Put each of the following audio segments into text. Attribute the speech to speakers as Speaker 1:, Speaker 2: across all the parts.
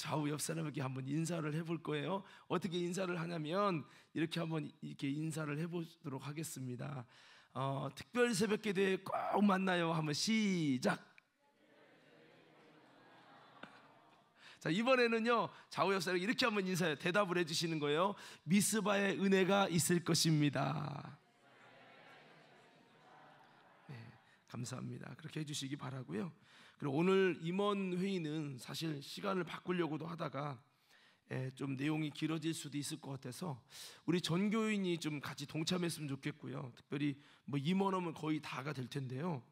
Speaker 1: 좌우 옆 사람에게 한번 인사를 해볼 거예요. 어떻게 인사를 하냐면 이렇게 한번 이렇게 인사를 해보도록 하겠습니다. 특별 새벽기도에 꼭 만나요. 한번 시작. 자, 이번에는요 좌우 옆 사람에게 이렇게 한번 인사해 대답을 해주시는 거예요. 미스바의 은혜가 있을 것입니다. 네, 감사합니다. 그렇게 해주시기 바라고요. 그리고 오늘 임원 회의는 사실 시간을 바꾸려고도 하다가 좀 내용이 길어질 수도 있을 것 같아서 우리 전교인이 좀 같이 동참했으면 좋겠고요. 특별히 뭐 임원하면 거의 다가 될 텐데요.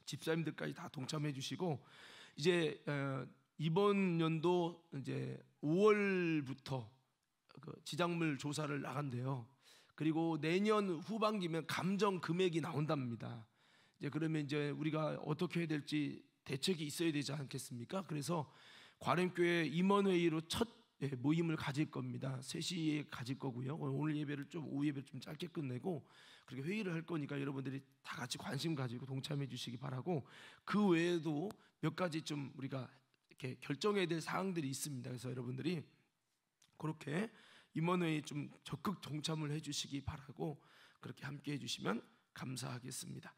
Speaker 1: 집사님들까지 다 동참해 주시고 이제 이번 연도 이제 5월부터 그 지작물 조사를 나간대요. 그리고 내년 후반기면 감정 금액이 나온답니다. 이제 그러면 이제 우리가 어떻게 해야 될지 대책이 있어야 되지 않겠습니까? 그래서 과렘교회 임원회의로 첫 모임을 가질 겁니다. 3시에 가질 거고요. 오늘 예배를 좀 오후 예배를 좀 짧게 끝내고 그렇게 회의를 할 거니까 여러분들이 다 같이 관심 가지고 동참해 주시기 바라고, 그 외에도 몇 가지 좀 우리가 이렇게 결정해야 될 사항들이 있습니다. 그래서 여러분들이 그렇게 임원회의 좀 적극 동참을 해주시기 바라고 그렇게 함께 해주시면 감사하겠습니다.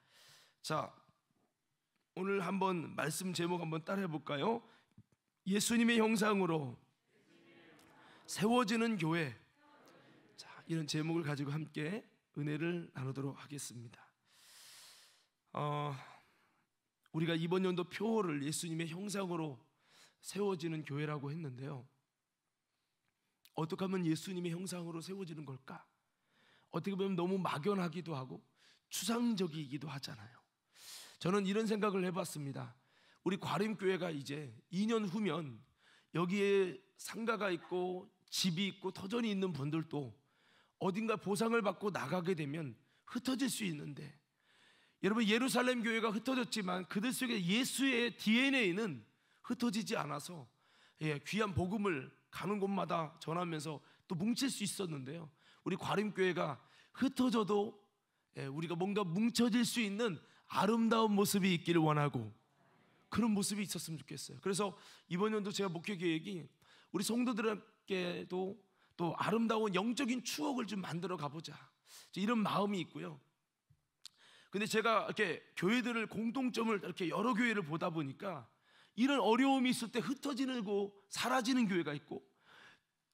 Speaker 1: 자, 오늘 한번 말씀 제목 한번 따라해 볼까요? 예수님의 형상으로 세워지는 교회. 자, 이런 제목을 가지고 함께 은혜를 나누도록 하겠습니다. 우리가 이번 연도 표어를 예수님의 형상으로 세워지는 교회라고 했는데요, 어떻게 하면 예수님의 형상으로 세워지는 걸까? 어떻게 보면 너무 막연하기도 하고 추상적이기도 하잖아요. 저는 이런 생각을 해봤습니다. 우리 과림교회가 이제 2년 후면 여기에 상가가 있고 집이 있고 터전이 있는 분들도 어딘가 보상을 받고 나가게 되면 흩어질 수 있는데, 여러분 예루살렘 교회가 흩어졌지만 그들 속에 예수의 DNA는 흩어지지 않아서 귀한 복음을 가는 곳마다 전하면서 또 뭉칠 수 있었는데요, 우리 과림교회가 흩어져도 우리가 뭔가 뭉쳐질 수 있는 아름다운 모습이 있기를 원하고 그런 모습이 있었으면 좋겠어요. 그래서 이번 연도 제가 목회 계획이 우리 성도들에게도 또 아름다운 영적인 추억을 좀 만들어 가보자, 이런 마음이 있고요. 근데 제가 이렇게 교회들을 공통점을 이렇게 여러 교회를 보다 보니까 이런 어려움이 있을 때 흩어지고 사라지는 교회가 있고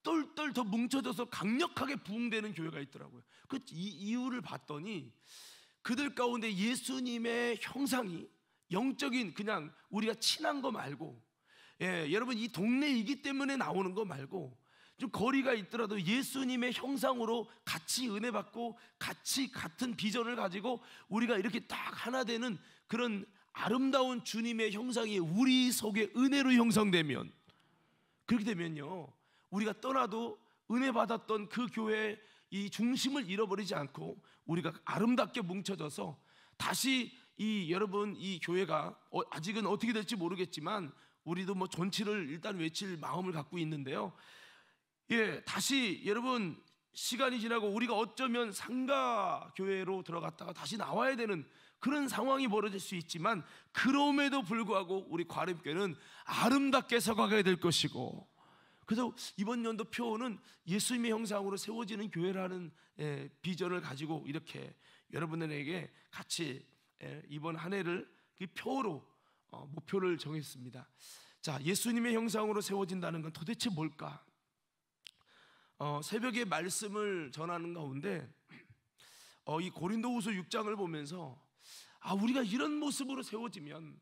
Speaker 1: 똘똘 더 뭉쳐져서 강력하게 부흥되는 교회가 있더라고요. 그 이유를 봤더니 그들 가운데 예수님의 형상이 영적인 그냥 우리가 친한 거 말고, 여러분 이 동네이기 때문에 나오는 거 말고 좀 거리가 있더라도 예수님의 형상으로 같이 은혜 받고 같이 같은 비전을 가지고 우리가 이렇게 딱 하나 되는 그런 아름다운 주님의 형상이 우리 속에 은혜로 형성되면, 그렇게 되면요 우리가 떠나도 은혜 받았던 그 교회의 이 중심을 잃어버리지 않고 우리가 아름답게 뭉쳐져서 다시 여러분 이 교회가 아직은 어떻게 될지 모르겠지만 우리도 뭐 존치를 일단 외칠 마음을 갖고 있는데요, 다시 여러분 시간이 지나고 우리가 어쩌면 상가 교회로 들어갔다가 다시 나와야 되는 그런 상황이 벌어질 수 있지만, 그럼에도 불구하고 우리 과림교회는 아름답게 서가게 될 것이고, 그래서 이번 연도 표어는 예수님의 형상으로 세워지는 교회라는 비전을 가지고 이렇게 여러분들에게 같이 이번 한 해를 그 표어로 목표를 정했습니다. 자, 예수님의 형상으로 세워진다는 건 도대체 뭘까? 새벽에 말씀을 전하는 가운데 이 고린도후서 6장을 보면서 우리가 이런 모습으로 세워지면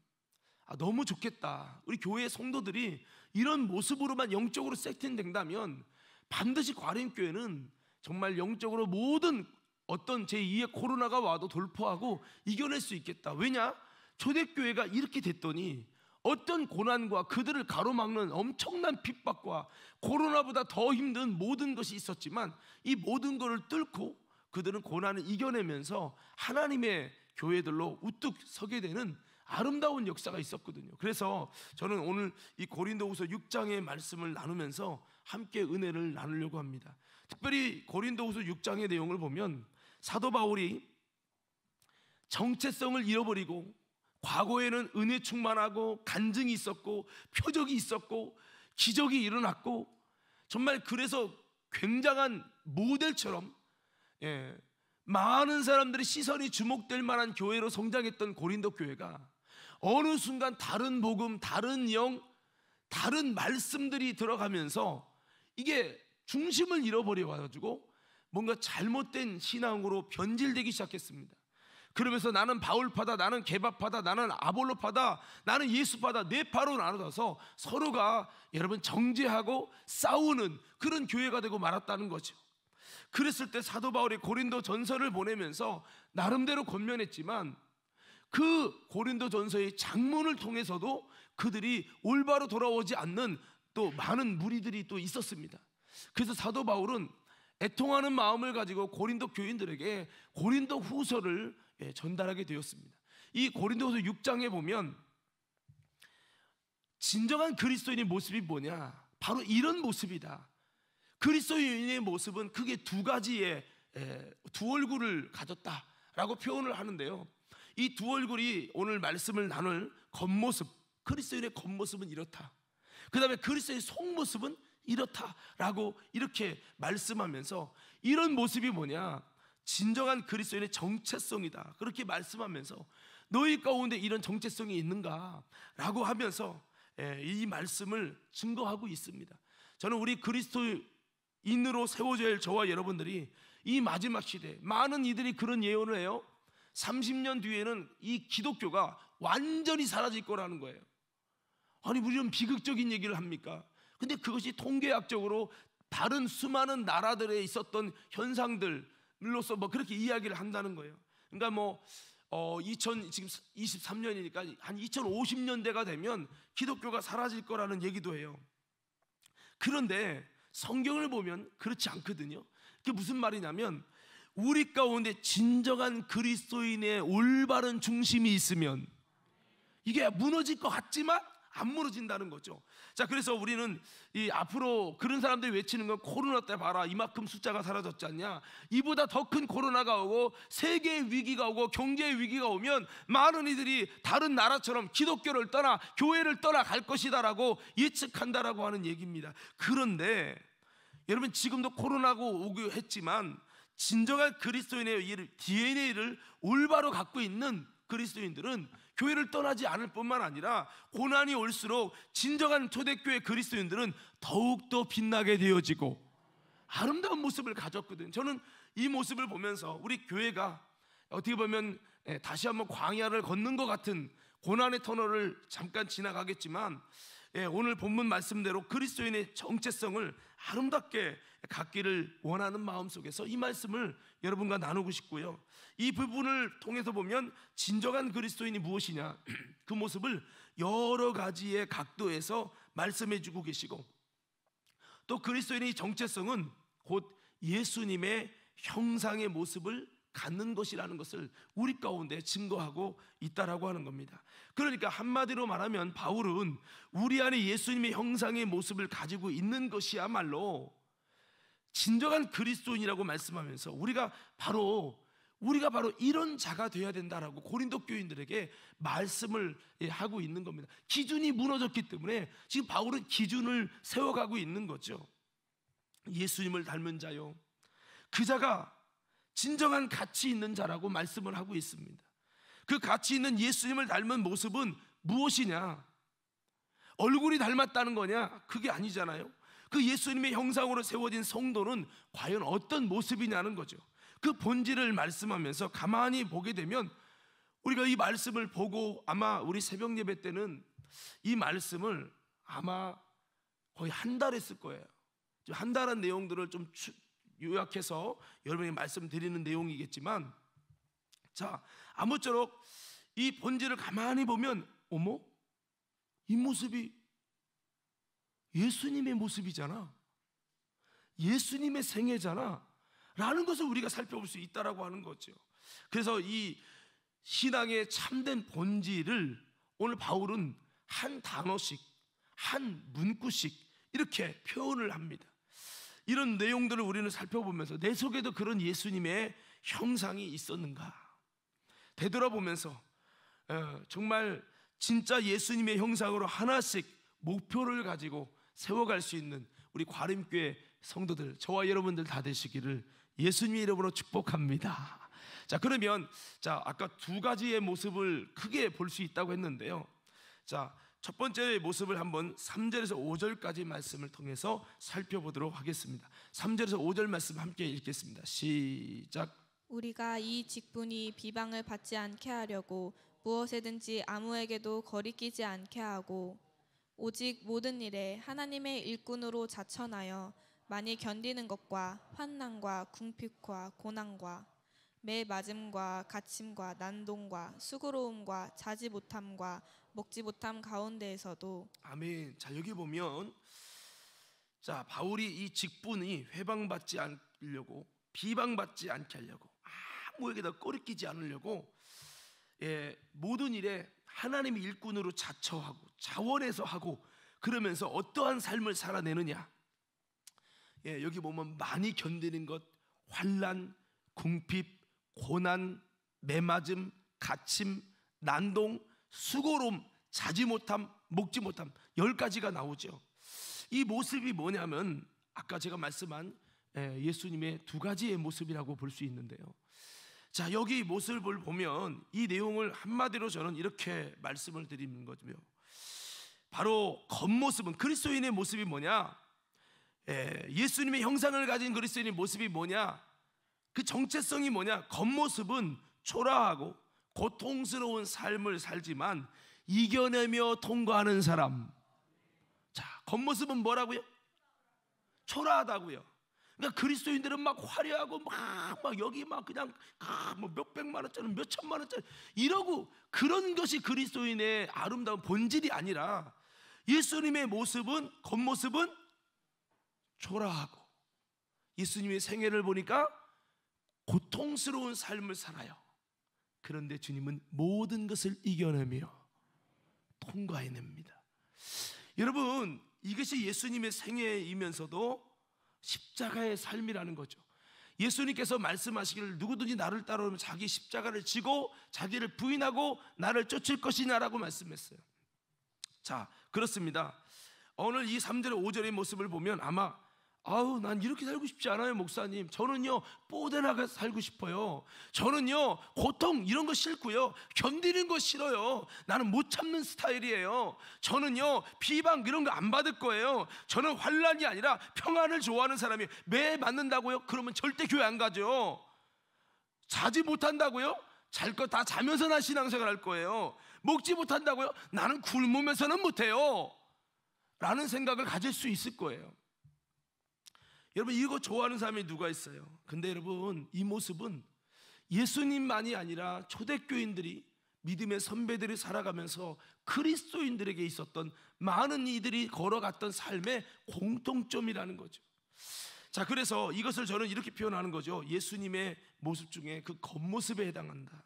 Speaker 1: 너무 좋겠다. 우리 교회 성도들이 이런 모습으로만 영적으로 세팅된다면 반드시 과림교회는 정말 영적으로 모든 어떤 제2의 코로나가 와도 돌파하고 이겨낼 수 있겠다. 왜냐? 초대교회가 이렇게 됐더니 어떤 고난과 그들을 가로막는 엄청난 핍박과 코로나보다 더 힘든 모든 것이 있었지만 이 모든 것을 뚫고 그들은 고난을 이겨내면서 하나님의 교회들로 우뚝 서게 되는 아름다운 역사가 있었거든요. 그래서 저는 오늘 이 고린도후서 6장의 말씀을 나누면서 함께 은혜를 나누려고 합니다. 특별히 고린도후서 6장의 내용을 보면 사도 바울이 정체성을 잃어버리고 과거에는 은혜 충만하고 간증이 있었고 표적이 있었고 기적이 일어났고 정말 그래서 굉장한 모델처럼 많은 사람들의 시선이 주목될 만한 교회로 성장했던 고린도 교회가 어느 순간 다른 복음, 다른 영, 다른 말씀들이 들어가면서 이게 중심을 잃어버려 가지고 뭔가 잘못된 신앙으로 변질되기 시작했습니다. 그러면서 나는 바울파다, 나는 게바파다, 나는 아볼로파다, 나는 예수파다, 네 파로 나눠져서 서로가 여러분 정죄하고 싸우는 그런 교회가 되고 말았다는 거죠. 그랬을 때 사도 바울이 고린도 전서를 보내면서 나름대로 권면했지만 그 고린도 전서의 장문을 통해서도 그들이 올바로 돌아오지 않는 또 많은 무리들이 또 있었습니다. 그래서 사도 바울은 애통하는 마음을 가지고 고린도 교인들에게 고린도 후서를 전달하게 되었습니다. 이 고린도후서 6장에 보면 진정한 그리스도인의 모습이 뭐냐? 바로 이런 모습이다. 그리스도인의 모습은 크게 두 가지의 두 얼굴을 가졌다라고 표현을 하는데요. 이 두 얼굴이 오늘 말씀을 나눌 겉모습, 그리스도인의 겉모습은 이렇다. 그 다음에 그리스도의 속모습은 이렇다라고 이렇게 말씀하면서 이런 모습이 뭐냐? 진정한 그리스도인의 정체성이다. 그렇게 말씀하면서 너희 가운데 이런 정체성이 있는가? 라고 하면서 이 말씀을 증거하고 있습니다. 저는 우리 그리스도인으로 세워져야 할 저와 여러분들이 이 마지막 시대 많은 이들이 그런 예언을 해요. 30년 뒤에는 이 기독교가 완전히 사라질 거라는 거예요. 아니 우리는 비극적인 얘기를 합니까? 근데 그것이 통계학적으로 다른 수많은 나라들에 있었던 현상들로서 뭐 그렇게 이야기를 한다는 거예요. 그러니까 뭐 지금 23년이니까 한 2050년대가 되면 기독교가 사라질 거라는 얘기도 해요. 그런데 성경을 보면 그렇지 않거든요. 그게 무슨 말이냐면 우리 가운데 진정한 그리스도인의 올바른 중심이 있으면 이게 무너질 것 같지만 안 무너진다는 거죠. 자, 그래서 우리는 이 앞으로 그런 사람들이 외치는 건 코로나 때 봐라 이만큼 숫자가 사라졌지 않냐. 이보다 더 큰 코로나가 오고 세계의 위기가 오고 경제의 위기가 오면 많은 이들이 다른 나라처럼 기독교를 떠나 교회를 떠나 갈 것이다라고 예측한다라고 하는 얘기입니다. 그런데 여러분 지금도 코로나가 오고 했지만 진정한 그리스도인의 DNA를 올바로 갖고 있는 그리스도인들은 교회를 떠나지 않을 뿐만 아니라 고난이 올수록 진정한 초대교회 그리스도인들은 더욱더 빛나게 되어지고 아름다운 모습을 가졌거든요. 저는 이 모습을 보면서 우리 교회가 어떻게 보면 다시 한번 광야를 걷는 것 같은 고난의 터널을 잠깐 지나가겠지만 오늘 본문 말씀대로 그리스도인의 정체성을 아름답게 갖기를 원하는 마음속에서 이 말씀을 여러분과 나누고 싶고요. 이 부분을 통해서 보면 진정한 그리스도인이 무엇이냐 그 모습을 여러 가지의 각도에서 말씀해 주고 계시고 또 그리스도인의 정체성은 곧 예수님의 형상의 모습을 갖는 것이라는 것을 우리 가운데 증거하고 있다라고 하는 겁니다. 그러니까 한마디로 말하면 바울은 우리 안에 예수님의 형상의 모습을 가지고 있는 것이야말로 진정한 그리스도인이라고 말씀하면서 우리가 바로 이런 자가 되어야 된다라고 고린도 교인들에게 말씀을 하고 있는 겁니다. 기준이 무너졌기 때문에 지금 바울은 기준을 세워가고 있는 거죠. 예수님을 닮은 자요, 그 자가 진정한 가치 있는 자라고 말씀을 하고 있습니다. 그 가치 있는 예수님을 닮은 모습은 무엇이냐? 얼굴이 닮았다는 거냐? 그게 아니잖아요. 그 예수님의 형상으로 세워진 성도는 과연 어떤 모습이냐는 거죠. 그 본질을 말씀하면서 가만히 보게 되면 우리가 이 말씀을 보고 아마 우리 새벽 예배 때는 이 말씀을 아마 거의 한 달 했을 거예요. 한 달한 내용들을 좀 요약해서 여러분에게 말씀드리는 내용이겠지만, 자, 아무쪼록 이 본질을 가만히 보면 어머? 이 모습이 예수님의 모습이잖아, 예수님의 생애잖아 라는 것을 우리가 살펴볼 수 있다라고 하는 거죠. 그래서 이 신앙의 참된 본질을 오늘 바울은 한 단어씩, 한 문구씩 이렇게 표현을 합니다. 이런 내용들을 우리는 살펴보면서 내 속에도 그런 예수님의 형상이 있었는가 되돌아보면서 정말 진짜 예수님의 형상으로 하나씩 목표를 가지고 세워갈 수 있는 우리 과림교회 성도들, 저와 여러분들 다 되시기를 예수님의 이름으로 축복합니다. 자, 그러면 아까 두 가지의 모습을 크게 볼 수 있다고 했는데요. 자, 첫 번째 모습을 한번 3절에서 5절까지 말씀을 통해서 살펴보도록 하겠습니다. 3절에서 5절 말씀 함께 읽겠습니다. 시작.
Speaker 2: 우리가 이 직분이 비방을 받지 않게 하려고 무엇에든지 아무에게도 거리끼지 않게 하고 오직 모든 일에 하나님의 일꾼으로 자천하여 많이 견디는 것과 환난과 궁핍과 고난과 매 맞음과 갇힘과 난동과 수고로움과 자지 못함과 먹지 못함 가운데에서도 아멘.
Speaker 1: 자, 여기 보면 바울이 이 직분이 회방받지 않으려고, 비방받지 않게 하려고, 아무에게도 꼬리끼지 않으려고 모든 일에 하나님의 일꾼으로 자처하고 자원해서 하고, 그러면서 어떠한 삶을 살아내느냐, 여기 보면 많이 견디는 것, 환난, 궁핍, 고난, 매맞음, 갇힘, 난동, 수고로움, 자지 못함, 먹지 못함, 10가지가 나오죠. 이 모습이 뭐냐면 아까 제가 말씀한 예수님의 두 가지의 모습이라고 볼 수 있는데요. 자, 여기 모습을 보면 이 내용을 한마디로 저는 이렇게 말씀을 드리는 거죠. 바로 겉모습은, 그리스도인의 모습이 뭐냐, 예수님의 형상을 가진 그리스도인의 모습이 뭐냐, 그 정체성이 뭐냐. 겉모습은 초라하고 고통스러운 삶을 살지만 이겨내며 통과하는 사람. 자, 겉모습은 뭐라고요? 초라하다고요. 그러니까 그리스도인들은 막 화려하고 막 여기 막 그냥 뭐 몇백만 원짜리, 몇천만 원짜리 이러고, 그런 것이 그리스도인의 아름다운 본질이 아니라 예수님의 모습은, 겉모습은 초라하고, 예수님의 생애를 보니까 고통스러운 삶을 살아요. 그런데 주님은 모든 것을 이겨내며 통과해냅니다. 여러분, 이것이 예수님의 생애이면서도 십자가의 삶이라는 거죠. 예수님께서 말씀하시기를 누구든지 나를 따라오면 자기 십자가를 지고 자기를 부인하고 나를 쫓을 것이냐라고 말씀했어요. 자, 그렇습니다. 오늘 이 3절 5절의 모습을 보면 아마 난 이렇게 살고 싶지 않아요, 목사님. 저는요 뽀대나가 살고 싶어요. 저는요 고통 이런 거 싫고요, 견디는 거 싫어요. 나는 못 참는 스타일이에요. 저는요 비방 이런 거 안 받을 거예요. 저는 환난이 아니라 평안을 좋아하는 사람이. 매 맞는다고요? 그러면 절대 교회 안 가죠. 자지 못한다고요? 잘 거 다 자면서 나 신앙생활 할 거예요. 먹지 못한다고요? 나는 굶으면서는 못해요 라는 생각을 가질 수 있을 거예요. 여러분, 이거 좋아하는 사람이 누가 있어요? 근데 여러분, 이 모습은 예수님만이 아니라 초대교인들이, 믿음의 선배들이 살아가면서 그리스도인들에게 있었던 많은 이들이 걸어갔던 삶의 공통점이라는 거죠. 자, 그래서 이것을 저는 이렇게 표현하는 거죠. 예수님의 모습 중에 그 겉모습에 해당한다.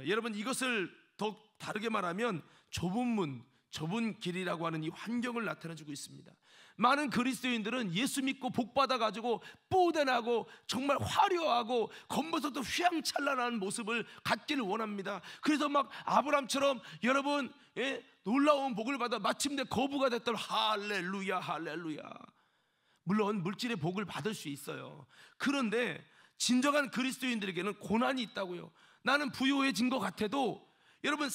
Speaker 1: 여러분, 이것을 더 다르게 말하면 좁은 문, 좁은 길이라고 하는 이 환경을 나타내주고 있습니다. 많은 그리스도인들은 예수 믿고 복 받아가지고 뽀대나고 정말 화려하고 겉모습도 휘황찬란한 모습을 갖기를 원합니다. 그래서 막 아브람처럼 여러분 놀라운 복을 받아 마침내 거부가 됐던 할렐루야 할렐루야. 물론 물질의 복을 받을 수 있어요. 그런데 진정한 그리스도인들에게는 고난이 있다고요. 나는 부유해진 것 같아도 여러분,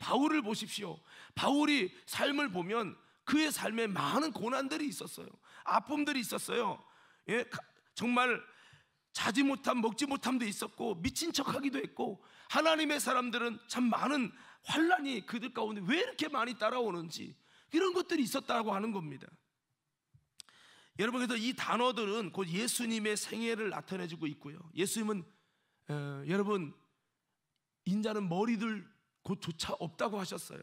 Speaker 1: 바울을 보십시오. 바울이 삶을 보면 그의 삶에 많은 고난들이 있었어요. 아픔들이 있었어요. 정말 자지 못함, 먹지 못함도 있었고, 미친 척하기도 했고, 하나님의 사람들은 참 많은 환난이 그들 가운데 왜 이렇게 많이 따라오는지, 이런 것들이 있었다고 하는 겁니다. 여러분, 그래서 이 단어들은 곧 예수님의 생애를 나타내주고 있고요. 예수님은 여러분, 인자는 머리들 곧조차 없다고 하셨어요.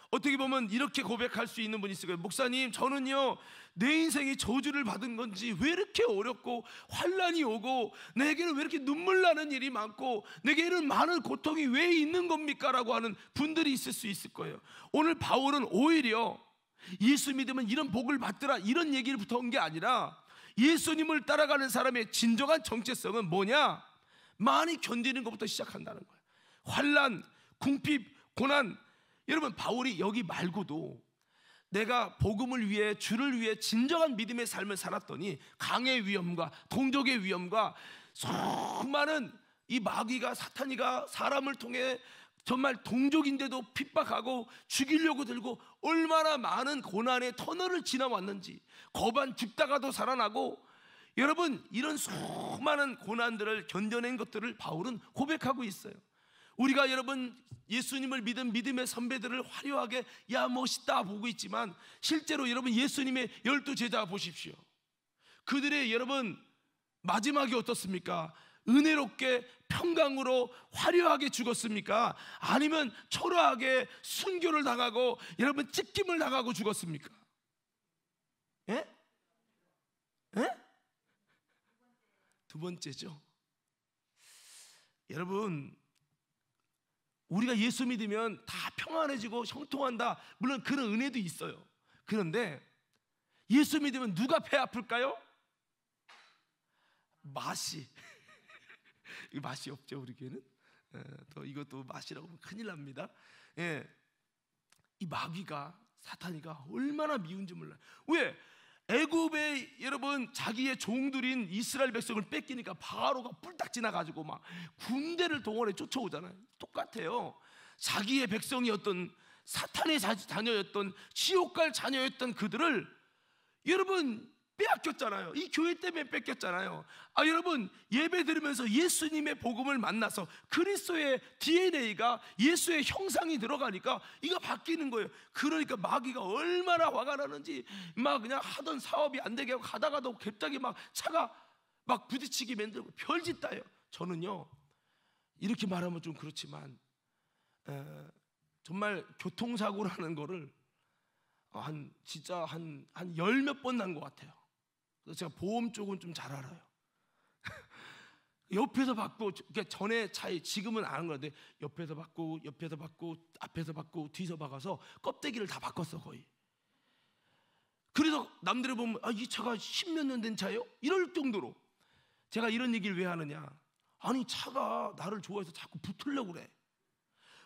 Speaker 1: 어떻게 보면 이렇게 고백할 수 있는 분이 있을 거예요. 목사님, 저는요 내 인생이 저주를 받은 건지 왜 이렇게 어렵고 환난이 오고 내게는 왜 이렇게 눈물 나는 일이 많고 내게는 많은 고통이 왜 있는 겁니까? 라고 하는 분들이 있을 수 있을 거예요. 오늘 바울은 오히려 예수 믿으면 이런 복을 받더라, 이런 얘기를 부터 한 게 아니라 예수님을 따라가는 사람의 진정한 정체성은 뭐냐? 많이 견디는 것부터 시작한다는 거예요. 환난, 궁핍, 고난. 여러분, 바울이 여기 말고도 내가 복음을 위해, 주를 위해 진정한 믿음의 삶을 살았더니 강의 위험과 동족의 위험과 수많은 이 마귀가, 사탄이가 사람을 통해 정말 동족인데도 핍박하고 죽이려고 들고 얼마나 많은 고난의 터널을 지나왔는지, 거반 죽다가도 살아나고, 여러분 이런 수많은 고난들을 견뎌낸 것들을 바울은 고백하고 있어요. 우리가 여러분 예수님을 믿은 믿음의 선배들을 화려하게 야 멋있다 보고 있지만, 실제로 여러분 예수님의 12제자 보십시오. 그들의 여러분 마지막이 어떻습니까? 은혜롭게 평강으로 화려하게 죽었습니까? 아니면 초라하게 순교를 당하고 여러분 찢김을 당하고 죽었습니까? 예? 예? 두 번째죠. 여러분 우리가 예수 믿으면 다 평안해지고 형통한다, 물론 그런 은혜도 있어요. 그런데 예수 믿으면 누가 배 아플까요? 맛이 맛이 없죠 우리 교회는. 또 이것도 맛이라고 하면 큰일 납니다. 예, 이 마귀가, 사탄이가 얼마나 미운지 몰라요. 왜? 애굽에 여러분 자기의 종들인 이스라엘 백성을 뺏기니까 바로가 뿔딱 지나가지고 막 군대를 동원해 쫓아오잖아요. 똑같아요. 자기의 백성이었던, 사탄의 자녀였던, 지옥 갈 자녀였던 그들을 여러분 빼앗겼잖아요. 이 교회 때문에 뺏겼잖아요. 여러분 예배 드리면서 예수님의 복음을 만나서 그리스도의 DNA가, 예수의 형상이 들어가니까 이거 바뀌는 거예요. 그러니까 마귀가 얼마나 화가 나는지, 막 그냥 하던 사업이 안 되게 하고 가다가도 갑자기 막 차가 막 부딪히게 만들고 별짓 다해요. 저는요 이렇게 말하면 좀 그렇지만 정말 교통사고라는 거를 진짜 한 열 몇 번 난 것 같아요. 그래서 제가 보험 쪽은 좀 잘 알아요. 옆에서 받고, 그러니까 전에 차에, 지금은 안 하는 건데 옆에서 받고 앞에서 받고 뒤에서 박아서 껍데기를 다 바꿨어 거의. 그래서 남들이 보면 이 차가 10몇 년 된 차예요? 이럴 정도로. 제가 이런 얘기를 왜 하느냐, 아니 차가 나를 좋아해서 자꾸 붙으려고 그래.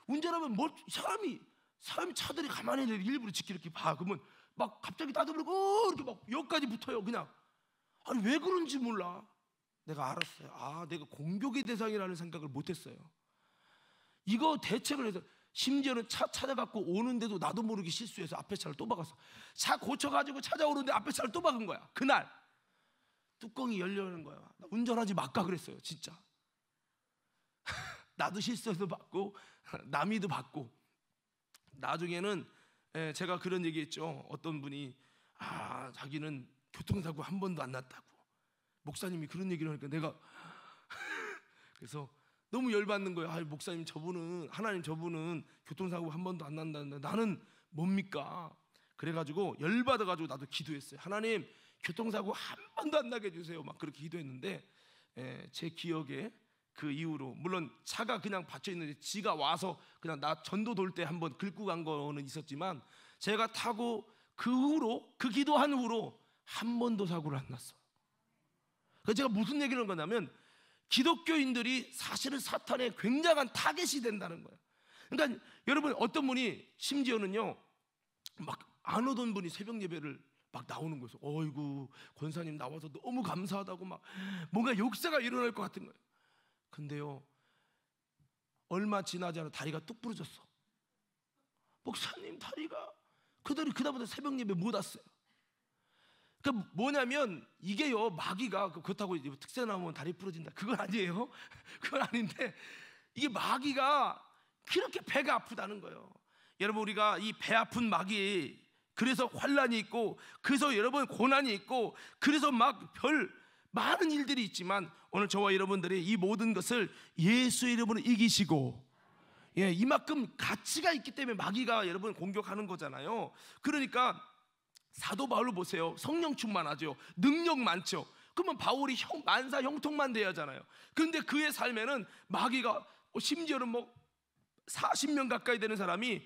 Speaker 1: 운전하면 사람이 차들이 가만히 일부러 지키 이렇게 봐. 그러면 막 갑자기 따져버리고 이렇게 막 여기까지 붙어요 그냥. 아니 왜 그런지 몰라. 내가 알았어요. 내가 공격의 대상이라는 생각을 못했어요. 이거 대책을 해서, 심지어는 차 찾아갖고 오는데도 나도 모르게 실수해서 앞에 차를 또 박았어. 차 고쳐가지고 찾아오는데 앞에 차를 또 박은 거야. 그날 뚜껑이 열려는 거야. 나 운전하지 말까 그랬어요 진짜. 나도 실수해서 받고 남이도 받고. 나중에는 제가 그런 얘기했죠. 어떤 분이 자기는 교통사고 한 번도 안 났다고, 목사님이 그런 얘기를 하니까 내가 그래서 너무 열받는 거예요. 목사님 저분은, 하나님 저분은 교통사고 한 번도 안 난다는데 나는 뭡니까? 그래가지고 열받아가지고 나도 기도했어요. 하나님 교통사고 한 번도 안 나게 해주세요. 막 그렇게 기도했는데 제 기억에 그 이후로, 물론 차가 그냥 받쳐 있는데 지가 와서 그냥 나 전도 돌 때 한번 긁고 간 거는 있었지만, 제가 타고 그 후로, 그 기도한 후로 한 번도 사고를 안 났어. 그래서 제가 무슨 얘기를 한 거냐면, 기독교인들이 사실은 사탄의 굉장한 타겟이 된다는 거예요. 그러니까 여러분 어떤 분이 심지어는요 막 안 오던 분이 새벽 예배를 막 나오는 거예요. 어이구 권사님 나와서 너무 감사하다고, 막 뭔가 역사가 일어날 것 같은 거예요. 근데요 얼마 지나지 않아 다리가 뚝 부러졌어. 목사님 다리가, 그들이 그다음부터 새벽 예배 못 왔어요. 그러니까 뭐냐면 이게요, 마귀가 그렇다고 이제 특세 나오면 다리 부러진다, 그건 아니에요. 그건 아닌데, 이게 마귀가 그렇게 배가 아프다는 거예요. 여러분 우리가 이 배 아픈 마귀, 그래서 환란이 있고, 그래서 여러분 고난이 있고, 그래서 막 많은 일들이 있지만, 오늘 저와 여러분들이 이 모든 것을 예수의 이름으로 이기시고, 이만큼 가치가 있기 때문에 마귀가 여러분 공격하는 거잖아요. 그러니까 사도 바울을 보세요. 성령 충만하죠. 능력 많죠. 그러면 바울이 만사 형통만 돼야 하잖아요. 그런데 그의 삶에는 마귀가, 심지어는 뭐 40명 가까이 되는 사람이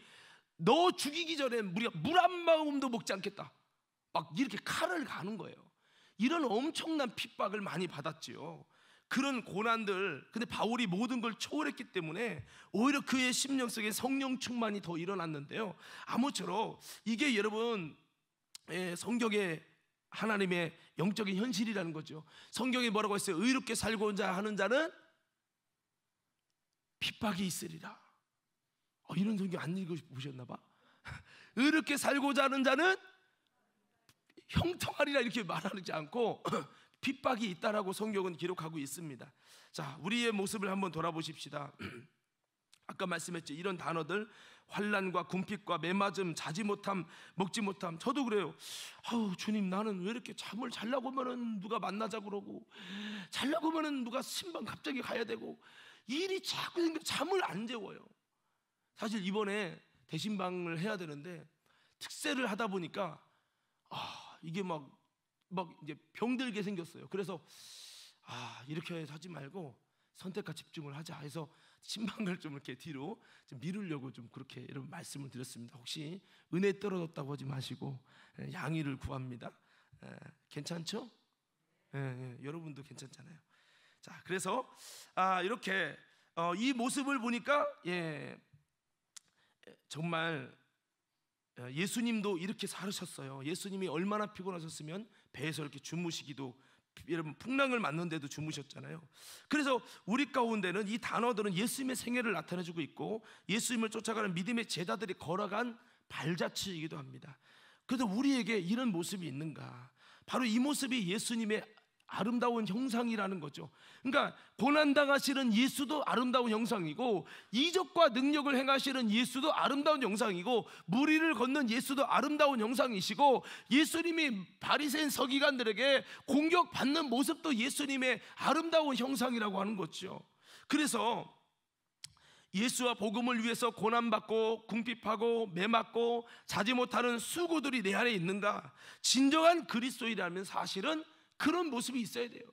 Speaker 1: 너 죽이기 전에 우리가 물 한 모금도 먹지 않겠다, 막 이렇게 칼을 가는 거예요. 이런 엄청난 핍박을 많이 받았지요. 그런 고난들, 근데 바울이 모든 걸 초월했기 때문에 오히려 그의 심령 속에 성령 충만이 더 일어났는데요. 아무쪼록 이게 여러분 성경의 하나님의 영적인 현실이라는 거죠. 성경에 뭐라고 했어요? 의롭게 살고자 하는 자는 핍박이 있으리라. 이런 성경 안 읽어보셨나 봐. 의롭게 살고자 하는 자는 형통하리라 이렇게 말하지 않고 핍박이 있다라고 성경은 기록하고 있습니다. 자, 우리의 모습을 한번 돌아보십시다. 아까 말씀했죠. 이런 단어들, 환난과 궁핍과 매맞음, 자지 못함, 먹지 못함. 저도 그래요. 주님, 나는 왜 이렇게 잠을 자려고 하면은 누가 만나자고 그러고, 자려고 하면은 누가 신방 갑자기 가야 되고, 일이 자꾸 생겨 잠을 안 재워요. 사실 이번에 대신방을 해야 되는데 특세를 하다 보니까 이게 막 이제 병들게 생겼어요. 그래서 이렇게 하지 말고 선택과 집중을 하자 해서 신방을 좀 이렇게 뒤로 좀 미루려고 좀 그렇게 여러분 말씀을 드렸습니다. 혹시 은혜 떨어졌다고 하지 마시고 양해를 구합니다. 괜찮죠? 여러분도 괜찮잖아요. 자, 그래서 이렇게 이 모습을 보니까 정말 예수님도 이렇게 살으셨어요. 예수님이 얼마나 피곤하셨으면 배에서 이렇게 주무시기도, 여러분 풍랑을 맞는데도 주무셨잖아요. 그래서 우리 가운데는 이 단어들은 예수님의 생애를 나타내주고 있고 예수님을 쫓아가는 믿음의 제자들이 걸어간 발자취이기도 합니다. 그래서 우리에게 이런 모습이 있는가? 바로 이 모습이 예수님의 아름다운 형상이라는 거죠. 그러니까 고난당하시는 예수도 아름다운 형상이고, 이적과 능력을 행하시는 예수도 아름다운 형상이고, 무리를 걷는 예수도 아름다운 형상이시고, 예수님이 바리새인 서기관들에게 공격받는 모습도 예수님의 아름다운 형상이라고 하는 거죠. 그래서 예수와 복음을 위해서 고난받고 궁핍하고 매맞고 자지 못하는 수고들이 내 안에 있는가? 진정한 그리스도인이라면 사실은 그런 모습이 있어야 돼요.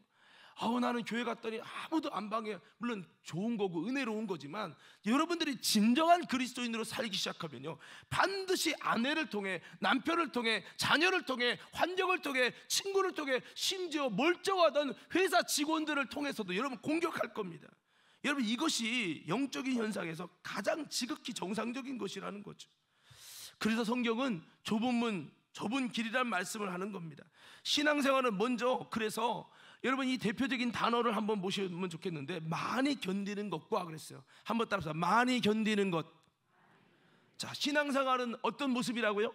Speaker 1: 나는 교회 갔더니 아무도 안 방해. 물론 좋은 거고 은혜로운 거지만 여러분들이 진정한 그리스도인으로 살기 시작하면요, 반드시 아내를 통해, 남편을 통해, 자녀를 통해, 환경을 통해, 친구를 통해, 심지어 멀쩡하던 회사 직원들을 통해서도 여러분 공격할 겁니다. 여러분, 이것이 영적인 현상에서 가장 지극히 정상적인 것이라는 거죠. 그래서 성경은 좁은 문, 좁은 길이란 말씀을 하는 겁니다. 신앙생활은 먼저, 그래서 여러분 이 대표적인 단어를 한번 보시면 좋겠는데, 많이 견디는 것과 그랬어요. 한번 따라서 많이 견디는 것. 자, 신앙생활은 어떤 모습이라고요?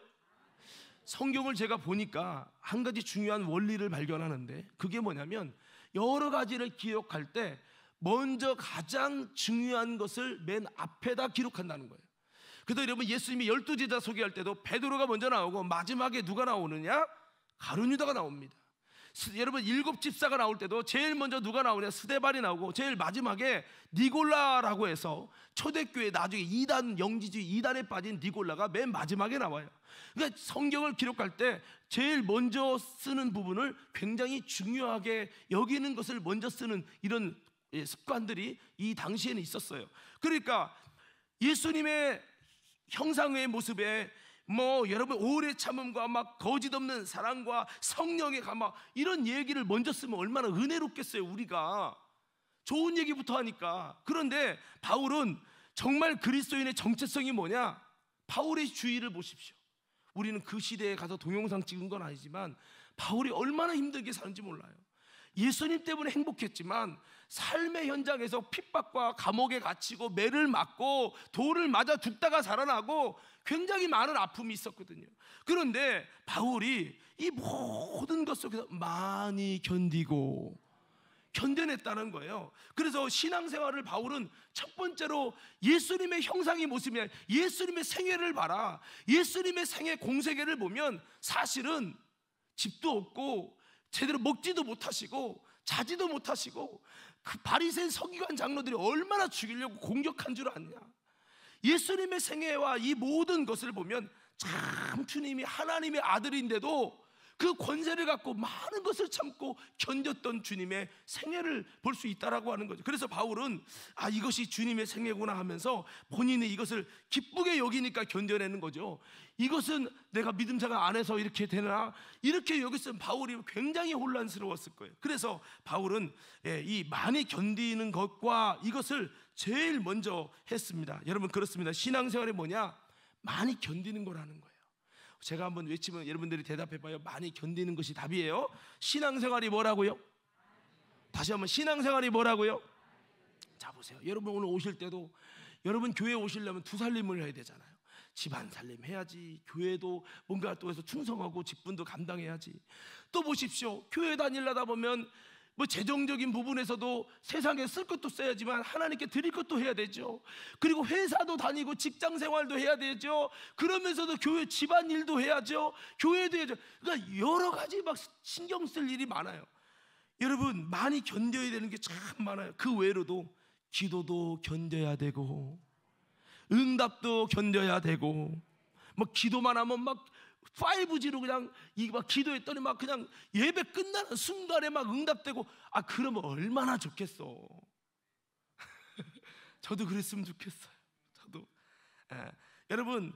Speaker 1: 성경을 제가 보니까 한 가지 중요한 원리를 발견하는데, 그게 뭐냐면 여러 가지를 기록할 때 먼저 가장 중요한 것을 맨 앞에다 기록한다는 거예요. 그래서 여러분 예수님이 12제자 소개할 때도 베드로가 먼저 나오고 마지막에 누가 나오느냐? 가룟유다가 나옵니다. 여러분 7집사가 나올 때도 제일 먼저 누가 나오냐? 스데반이 나오고 제일 마지막에 니골라라고 해서 초대교회 나중에 이단, 영지주의 이단에 빠진 니골라가 맨 마지막에 나와요. 그러니까 성경을 기록할 때 제일 먼저 쓰는 부분을 굉장히 중요하게 여기는 것을 먼저 쓰는 이런 습관들이 이 당시에는 있었어요. 그러니까 예수님의 형상의 모습에 여러분 오래 참음과 막 거짓 없는 사랑과 성령의 감화, 이런 얘기를 먼저 쓰면 얼마나 은혜롭겠어요. 우리가 좋은 얘기부터 하니까. 그런데 바울은 정말 그리스도인의 정체성이 뭐냐? 바울의 주의를 보십시오. 우리는 그 시대에 가서 동영상 찍은 건 아니지만 바울이 얼마나 힘들게 사는지 몰라요. 예수님 때문에 행복했지만 삶의 현장에서 핍박과 감옥에 갇히고 매를 맞고 돌을 맞아 죽다가 살아나고 굉장히 많은 아픔이 있었거든요. 그런데 바울이 이 모든 것 속에서 많이 견뎌냈다는 거예요. 그래서 신앙생활을 바울은 첫 번째로 예수님의 형상이 모습이야. 예수님의 생애를 봐라. 예수님의 생애 공생애를 보면 사실은 집도 없고 제대로 먹지도 못하시고 자지도 못하시고 그 바리새인 서기관 장로들이 얼마나 죽이려고 공격한 줄 아냐. 예수님의 생애와 이 모든 것을 보면 참 주님이 하나님의 아들인데도 그 권세를 갖고 많은 것을 참고 견뎠던 주님의 생애를 볼 수 있다라고 하는 거죠. 그래서 바울은 이것이 주님의 생애구나 하면서 본인이 이것을 기쁘게 여기니까 견뎌내는 거죠. 이것은 내가 믿음자가 안에서 이렇게 되나, 이렇게 여겼으면 바울이 굉장히 혼란스러웠을 거예요. 그래서 바울은 이 많이 견디는 것과 이것을 제일 먼저 했습니다. 여러분, 그렇습니다. 신앙생활이 뭐냐? 많이 견디는 거라는 거예요. 제가 한번 외치면 여러분들이 대답해봐요. 많이 견디는 것이 답이에요. 신앙생활이 뭐라고요? 다시 한번, 신앙생활이 뭐라고요? 자, 보세요. 여러분, 오늘 오실 때도 여러분 교회 오시려면 두 살림을 해야 되잖아요. 집안 살림 해야지, 교회도 뭔가 또 해서 충성하고 직분도 감당해야지. 또 보십시오. 교회 다니려다 보면 뭐 재정적인 부분에서도 세상에 쓸 것도 써야지만 하나님께 드릴 것도 해야 되죠. 그리고 회사도 다니고 직장 생활도 해야 되죠. 그러면서도 교회 집안일도 해야죠. 교회도 해야죠. 그러니까 여러 가지 막 신경 쓸 일이 많아요. 여러분, 많이 견뎌야 되는 게 참 많아요. 그 외로도 기도도 견뎌야 되고, 응답도 견뎌야 되고, 뭐 기도만 하면 막 5G로 그냥 막 기도했더니 막 그냥 예배 끝나는 순간에 막 응답되고, 그러면 얼마나 좋겠어. 저도 그랬으면 좋겠어요. 저도. 여러분,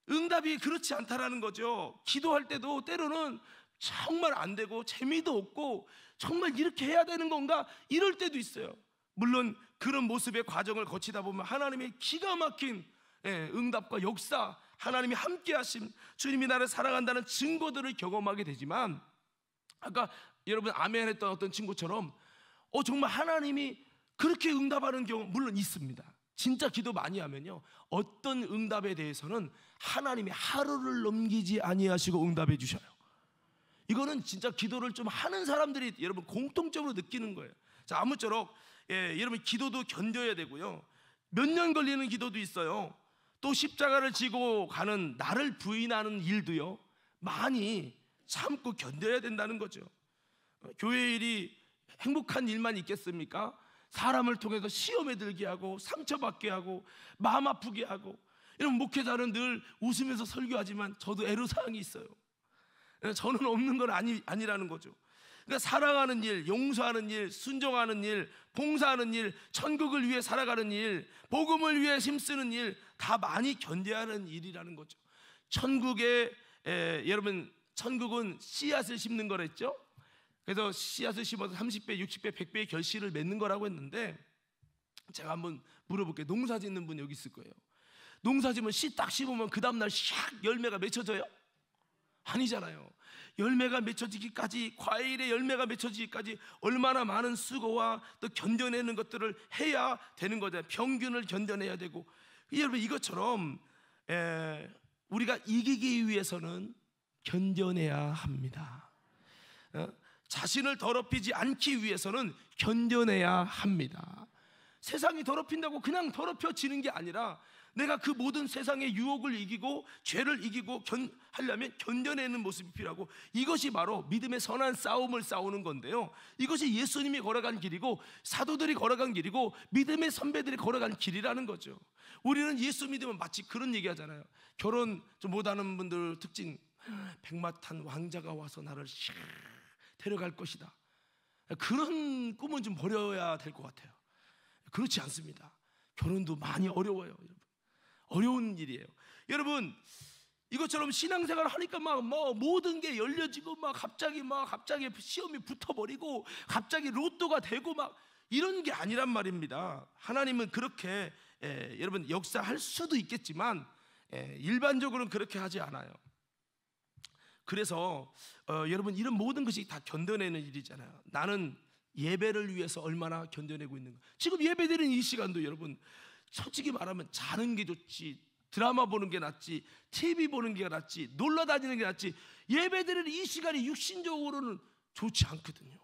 Speaker 1: 응답이 그렇지 않다라는 거죠. 기도할 때도 때로는 정말 안 되고 재미도 없고, 정말 이렇게 해야 되는 건가 이럴 때도 있어요. 물론 그런 모습의 과정을 거치다 보면 하나님의 기가 막힌 응답과 역사, 하나님이 함께 하심, 주님이 나를 사랑한다는 증거들을 경험하게 되지만, 아까 여러분 아멘 했던 어떤 친구처럼 정말 하나님이 그렇게 응답하는 경우 물론 있습니다. 진짜 기도 많이 하면요, 어떤 응답에 대해서는 하나님이 하루를 넘기지 아니하시고 응답해 주셔요. 이거는 진짜 기도를 좀 하는 사람들이 여러분 공통적으로 느끼는 거예요. 자, 아무쪼록 여러분 기도도 견뎌야 되고요, 몇 년 걸리는 기도도 있어요. 또 십자가를 지고 가는 나를 부인하는 일도요, 많이 참고 견뎌야 된다는 거죠. 교회 일이 행복한 일만 있겠습니까? 사람을 통해서 시험에 들게 하고 상처받게 하고 마음 아프게 하고. 이런 목회자는 늘 웃으면서 설교하지만 저도 애로사항이 있어요. 저는 없는 건 아니라는 거죠. 그러니까 사랑하는 일, 용서하는 일, 순종하는 일, 봉사하는 일, 천국을 위해 살아가는 일, 복음을 위해 힘쓰는 일, 다 많이 견뎌야 하는 일이라는 거죠. 천국에 여러분, 천국은 씨앗을 심는 거랬죠. 그래서 씨앗을 심어서 30배, 60배, 100배의 결실을 맺는 거라고 했는데, 제가 한번 물어볼게요. 농사 짓는 분 여기 있을 거예요. 농사 지면 씨 딱 심으면 그 다음날 샥 열매가 맺혀져요? 아니잖아요. 열매가 맺혀지기까지, 과일의 열매가 맺혀지기까지 얼마나 많은 수고와 또 견뎌내는 것들을 해야 되는 거잖아요. 병균을 견뎌내야 되고. 여러분, 이것처럼 우리가 이기기 위해서는 견뎌내야 합니다. 자신을 더럽히지 않기 위해서는 견뎌내야 합니다. 세상이 더럽힌다고 그냥 더럽혀지는 게 아니라, 내가 그 모든 세상의 유혹을 이기고 죄를 이기고 하려면 견뎌내는 모습이 필요하고, 이것이 바로 믿음의 선한 싸움을 싸우는 건데요, 이것이 예수님이 걸어간 길이고 사도들이 걸어간 길이고 믿음의 선배들이 걸어간 길이라는 거죠. 우리는 예수 믿으면 마치 그런 얘기 하잖아요. 결혼 좀 못하는 분들 특징, 백마탄 왕자가 와서 나를 샥 데려갈 것이다. 그런 꿈은 좀 버려야 될 것 같아요. 그렇지 않습니다. 결혼도 많이 어려워요. 여러분, 어려운 일이에요. 여러분, 이것처럼 신앙생활을 하니까 막 모든 게 열려지고 갑자기 시험이 붙어버리고 갑자기 로또가 되고 이런 게 아니란 말입니다. 하나님은 그렇게 여러분 역사할 수도 있겠지만 일반적으로는 그렇게 하지 않아요. 그래서 여러분, 이런 모든 것이 다 견뎌내는 일이잖아요. 나는 예배를 위해서 얼마나 견뎌내고 있는가. 지금 예배드리는 이 시간도 여러분, 솔직히 말하면 자는 게 좋지, 드라마 보는 게 낫지, TV 보는 게 낫지, 놀러 다니는 게 낫지, 예배드리는 이 시간이 육신적으로는 좋지 않거든요.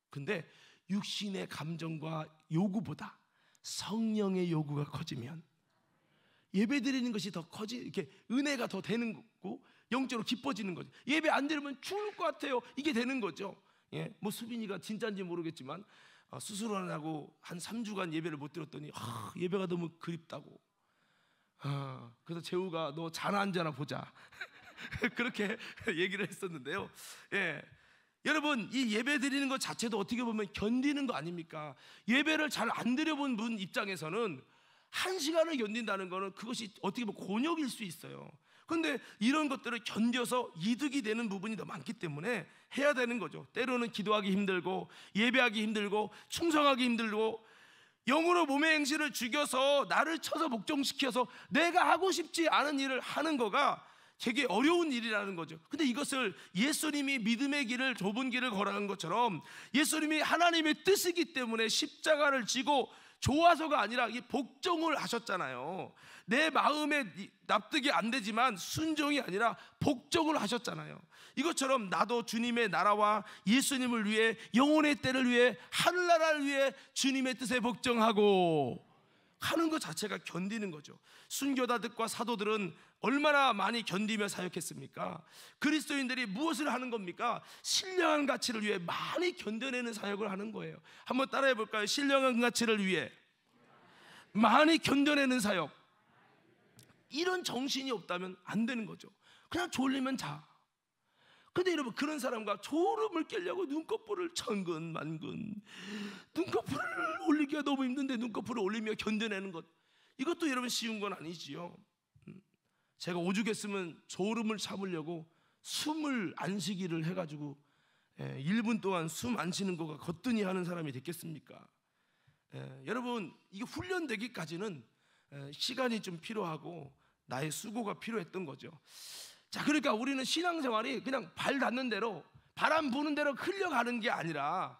Speaker 1: 근데 육신의 감정과 요구보다 성령의 요구가 커지면 예배드리는 것이 더 이렇게 은혜가 더 되는 거고 영적으로 기뻐지는 거죠. 예배 안 드리면 죽을 것 같아요. 이게 되는 거죠. 뭐 수빈이가 진짜인지 모르겠지만 수술을 하고 한 3주간 예배를 못 드렸더니 예배가 너무 그립다고. 그래서 재우가 너 자나 안 자나 보자. 그렇게 얘기를 했었는데요. 예. 여러분, 이 예배 드리는 것 자체도 어떻게 보면 견디는 거 아닙니까? 예배를 잘 안 드려본 분 입장에서는 1시간을 견딘다는 거는 그것이 어떻게 보면 곤욕일 수 있어요. 그런데 이런 것들을 견뎌서 이득이 되는 부분이 더 많기 때문에 해야 되는 거죠. 때로는 기도하기 힘들고 예배하기 힘들고 충성하기 힘들고 영으로 몸의 행실을 죽여서 나를 쳐서 복종시켜서 내가 하고 싶지 않은 일을 하는 거가 되게 어려운 일이라는 거죠. 근데 이것을 예수님이 믿음의 길을, 좁은 길을 걸어간 것처럼 예수님이 하나님의 뜻이기 때문에 십자가를 지고 좋아서가 아니라 이 복종을 하셨잖아요. 내 마음에 납득이 안 되지만 순종이 아니라 복종을 하셨잖아요. 이것처럼 나도 주님의 나라와 예수님을 위해, 영혼의 때를 위해, 하늘나라를 위해 주님의 뜻에 복종하고 하는 것 자체가 견디는 거죠. 순교자들과 사도들은 얼마나 많이 견디며 사역했습니까? 그리스도인들이 무엇을 하는 겁니까? 신령한 가치를 위해 많이 견뎌내는 사역을 하는 거예요. 한번 따라해 볼까요? 신령한 가치를 위해 많이 견뎌내는 사역. 이런 정신이 없다면 안 되는 거죠. 그냥 졸리면 자. 근데 여러분, 그런 사람과 졸음을 깨려고 눈꺼풀을 천근만근, 눈꺼풀을 올리기가 너무 힘든데 눈꺼풀을 올리며 견뎌내는 것, 이것도 여러분 쉬운 건 아니지요. 제가 오죽했으면 졸음을 참으려고 숨을 안 쉬기를 해가지고 1분 동안 숨 안 쉬는 거가 거뜬히 하는 사람이 됐겠습니까? 여러분, 이게 훈련되기까지는 시간이 좀 필요하고 나의 수고가 필요했던 거죠. 자, 그러니까 우리는 신앙생활이 그냥 발 닿는 대로, 바람 부는 대로 흘려가는 게 아니라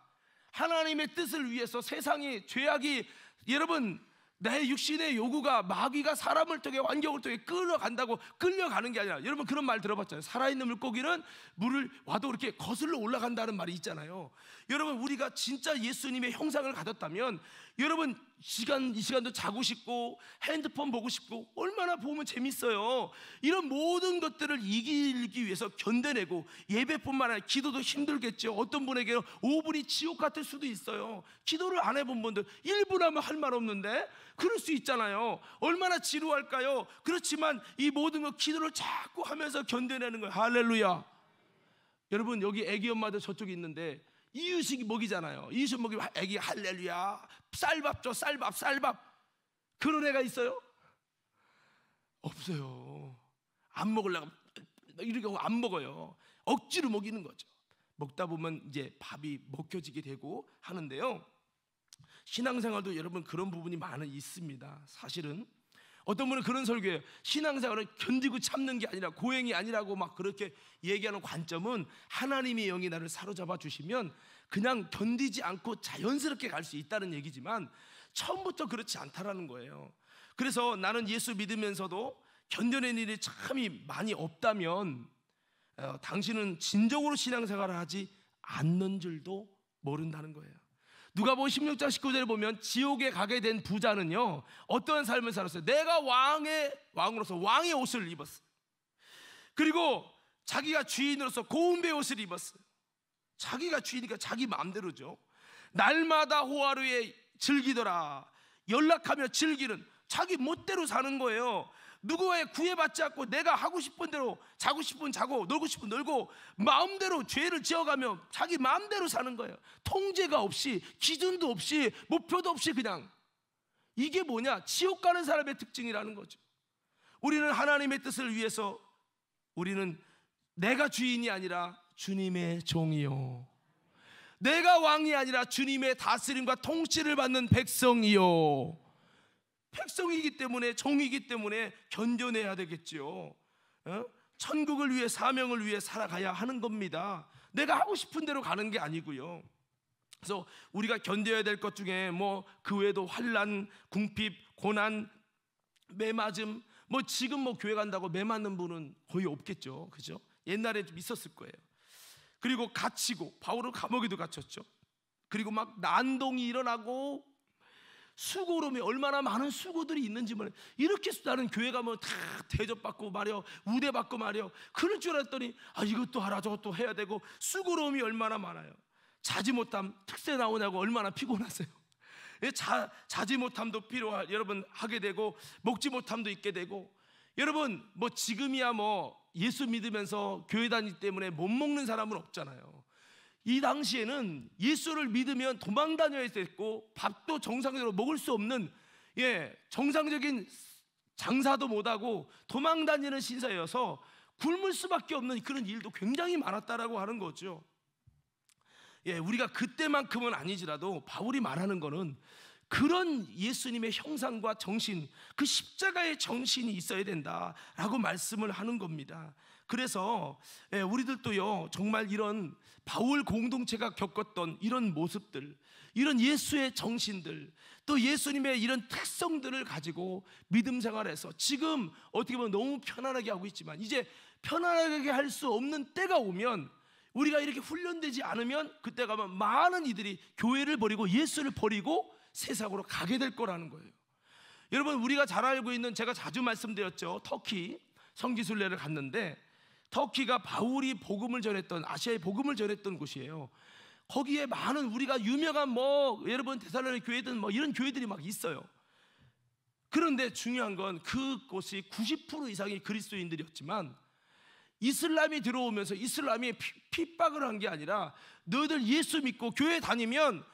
Speaker 1: 하나님의 뜻을 위해서 세상이, 죄악이, 여러분, 내 육신의 요구가, 마귀가 사람을 통해, 환경을 통해 끌어간다고 끌려가는 게 아니라, 여러분 그런 말 들어봤잖아요. 살아있는 물고기는 물을 와도 이렇게 거슬러 올라간다는 말이 있잖아요. 여러분, 우리가 진짜 예수님의 형상을 가졌다면 여러분 이 시간도 자고 싶고 핸드폰 보고 싶고 얼마나 보면 재밌어요. 이런 모든 것들을 이기기 위해서 견뎌내고, 예배뿐만 아니라 기도도 힘들겠죠. 어떤 분에게는 5분이 지옥 같을 수도 있어요. 기도를 안 해본 분들 1분 하면 할 말 없는데 그럴 수 있잖아요. 얼마나 지루할까요? 그렇지만 이 모든 거 기도를 자꾸 하면서 견뎌내는 거예요. 할렐루야. 여러분, 여기 애기 엄마들 저쪽에 있는데 이유식이 먹이잖아요. 이유식 먹이면 애기 할렐루야, 쌀밥 줘, 쌀밥. 그런 애가 있어요? 없어요. 안 먹으려고 이렇게 안 먹어요. 억지로 먹이는 거죠. 먹다 보면 이제 밥이 먹혀지게 되고 하는데요. 신앙생활도 여러분 그런 부분이 많이 있습니다. 사실은 어떤 분은 그런 설교예요. 신앙생활은 견디고 참는 게 아니라, 고행이 아니라고 막 그렇게 얘기하는 관점은, 하나님의 영이 나를 사로잡아 주시면 그냥 견디지 않고 자연스럽게 갈 수 있다는 얘기지만 처음부터 그렇지 않다라는 거예요. 그래서 나는 예수 믿으면서도 견뎌낸 일이 참이 많이 없다면 당신은 진정으로 신앙생활을 하지 않는 줄도 모른다는 거예요. 누가복음 16장 19절에 보면 지옥에 가게 된 부자는요, 어떠한 삶을 살았어요? 내가 왕으로서 왕의 옷을 입었어요. 그리고 자기가 주인으로서 고운배 옷을 입었어요. 자기가 주인이니까 자기 마음대로죠. 날마다 호화로에 즐기더라. 연락하며 즐기는, 자기 멋대로 사는 거예요. 누구의 구애받지 않고 내가 하고 싶은 대로, 자고 싶은 자고, 놀고 싶은 놀고, 마음대로 죄를 지어가며 자기 마음대로 사는 거예요. 통제가 없이, 기준도 없이, 목표도 없이 그냥. 이게 뭐냐? 지옥 가는 사람의 특징이라는 거죠. 우리는 하나님의 뜻을 위해서, 우리는 내가 주인이 아니라 주님의 종이요, 내가 왕이 아니라 주님의 다스림과 통치를 받는 백성이요, 백성이기 때문에, 종이기 때문에 견뎌내야 되겠죠. 천국을 위해, 사명을 위해 살아가야 하는 겁니다. 내가 하고 싶은 대로 가는 게 아니고요. 그래서 우리가 견뎌야 될 것 중에 그 외에도 환난, 궁핍, 고난, 매맞음, 지금 교회 간다고 매 맞는 분은 거의 없겠죠. 그죠? 옛날에 좀 있었을 거예요. 그리고 갇히고, 바울은 감옥에도 갇혔죠. 그리고 막 난동이 일어나고, 수고로움에 얼마나 많은 수고들이 있는지 몰라요. 이렇게 나는 교회 가면 다 대접받고 말이요, 우대받고 말이요, 그럴 줄 알았더니 이것도 하라 저것도 해야 되고, 수고로움이 얼마나 많아요. 자지 못함, 특세 나오냐고 얼마나 피곤하세요. 자지 못함도 여러분 하게 되고, 먹지 못함도 있게 되고, 여러분 지금이야 예수 믿으면서 교회 다니기 때문에 못 먹는 사람은 없잖아요. 이 당시에는 예수를 믿으면 도망 다녀야 됐고 밥도 정상적으로 먹을 수 없는 정상적인 장사도 못하고 도망 다니는 신사여서 굶을 수밖에 없는 그런 일도 굉장히 많았다라고 하는 거죠. 우리가 그때만큼은 아니지라도 바울이 말하는 거는 그런 예수님의 형상과 정신, 그 십자가의 정신이 있어야 된다라고 말씀을 하는 겁니다. 그래서 우리들도요, 정말 이런 바울 공동체가 겪었던 이런 모습들, 이런 예수의 정신들, 또 예수님의 이런 특성들을 가지고 믿음 생활에서 지금 어떻게 보면 너무 편안하게 하고 있지만 이제 편안하게 할 수 없는 때가 오면, 우리가 이렇게 훈련되지 않으면 그때 가면 많은 이들이 교회를 버리고 예수를 버리고 세상으로 가게 될 거라는 거예요. 여러분, 우리가 잘 알고 있는, 제가 자주 말씀드렸죠, 터키 성지순례를 갔는데, 터키가 바울이 복음을 전했던, 아시아의 복음을 전했던 곳이에요. 거기에 많은 우리가 유명한 여러분 데살로니가 교회든 이런 교회들이 막 있어요. 그런데 중요한 건 그곳이 90% 이상이 그리스도인들이었지만 이슬람이 들어오면서 이슬람이 핍박을 한 게 아니라, 너희들 예수 믿고 교회 다니면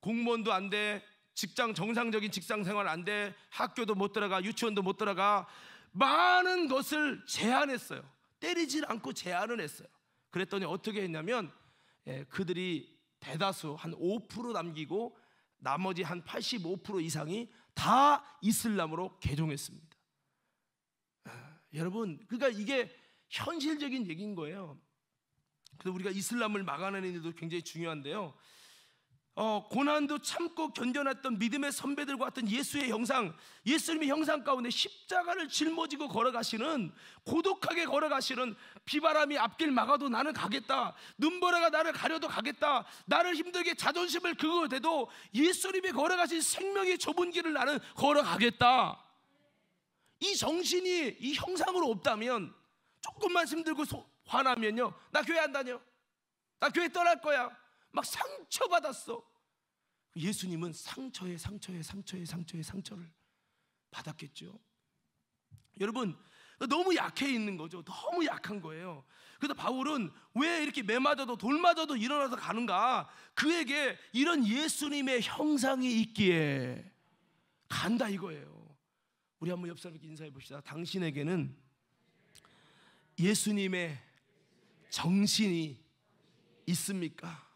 Speaker 1: 공무원도 안 돼, 직장, 정상적인 직장 생활 안 돼, 학교도 못 들어가, 유치원도 못 들어가, 많은 것을 제한했어요. 때리질 않고 제한을 했어요. 그랬더니 어떻게 했냐면 그들이 대다수 한 5% 남기고 나머지 한 85% 이상이 다 이슬람으로 개종했습니다. 여러분, 그러니까 이게 현실적인 얘기인 거예요. 그래서 우리가 이슬람을 막아내는 일도 굉장히 중요한데요, 고난도 참고 견뎌냈던 믿음의 선배들과 같은 예수의 형상, 예수님의 형상 가운데 십자가를 짊어지고 걸어가시는, 고독하게 걸어가시는, 비바람이 앞길 막아도 나는 가겠다, 눈보라가 나를 가려도 가겠다, 나를 힘들게 자존심을 긁어대도 예수님이 걸어가신 생명의 좁은 길을 나는 걸어가겠다. 이 정신이 이 형상으로 없다면, 조금만 힘들고 화나면요, 나 교회 안 다녀, 나 교회 떠날 거야, 막 상처받았어. 예수님은 상처에 상처를 받았겠죠. 여러분, 너무 약해 있는 거죠. 너무 약한 거예요. 그래서 바울은 왜 이렇게 매 맞아도 돌 맞아도 일어나서 가는가? 그에게 이런 예수님의 형상이 있기에 간다 이거예요. 우리 한번 옆 사람에게 인사해 봅시다. 당신에게는 예수님의 정신이 있습니까?